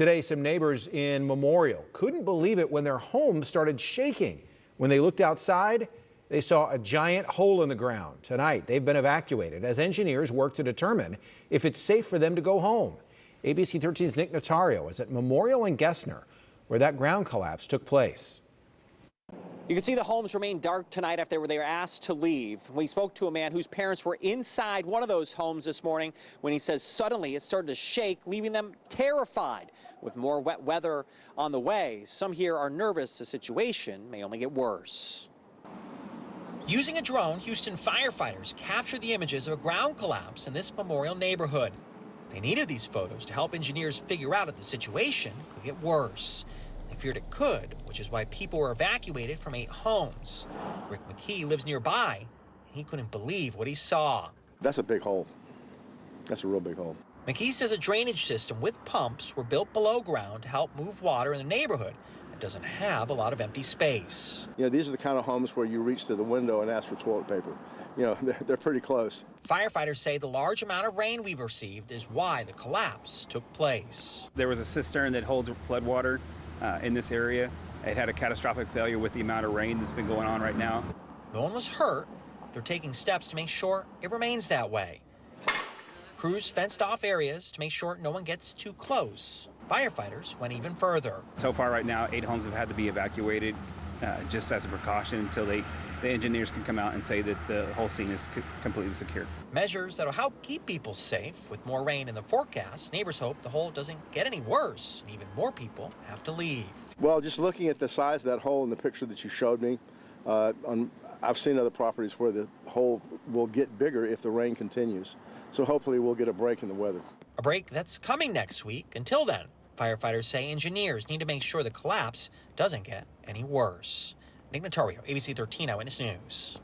Today, some neighbors in Memorial couldn't believe it when their home started shaking. When they looked outside, they saw a giant hole in the ground. Tonight, they've been evacuated as engineers work to determine if it's safe for them to go home. ABC 13's Nick Notario is at Memorial and Gessner, where that ground collapse took place. You can see the homes remain dark tonight after they were asked to leave. We spoke to a man whose parents were inside one of those homes this morning when he says suddenly it started to shake, leaving them terrified. With more wet weather on the way, some here are nervous the situation may only get worse. Using a drone, Houston firefighters captured the images of a ground collapse in this Memorial neighborhood. They needed these photos to help engineers figure out if the situation could get worse. They feared it could, which is why people were evacuated from 8 homes. Rick McKee lives nearby, and he couldn't believe what he saw. That's a big hole. That's a real big hole. McKee says a drainage system with pumps were built below ground to help move water in the neighborhood that doesn't have a lot of empty space. You know, these are the kind of homes where you reach to the window and ask for toilet paper. You know, they're pretty close. Firefighters say the large amount of rain we've received is why the collapse took place. There was a cistern that holds floodwater in this area. It had a catastrophic failure with the amount of rain that's been going on right now. No one was hurt. They're taking steps to make sure it remains that way. Crews fenced off areas to make sure no one gets too close. Firefighters went even further. So far right now, 8 homes have had to be evacuated just as a precaution until the engineers can come out and say that the whole scene is completely secure. Measures that'll help keep people safe. With more rain in the forecast, neighbors hope the hole doesn't get any worse and even more people have to leave. Well, just looking at the size of that hole in the picture that you showed me, I've seen other properties where the hole will get bigger if the rain continues. So hopefully we'll get a break in the weather. A break that's coming next week. Until then, firefighters say engineers need to make sure the collapse doesn't get any worse. Nick Notario, ABC 13 Eyewitness News.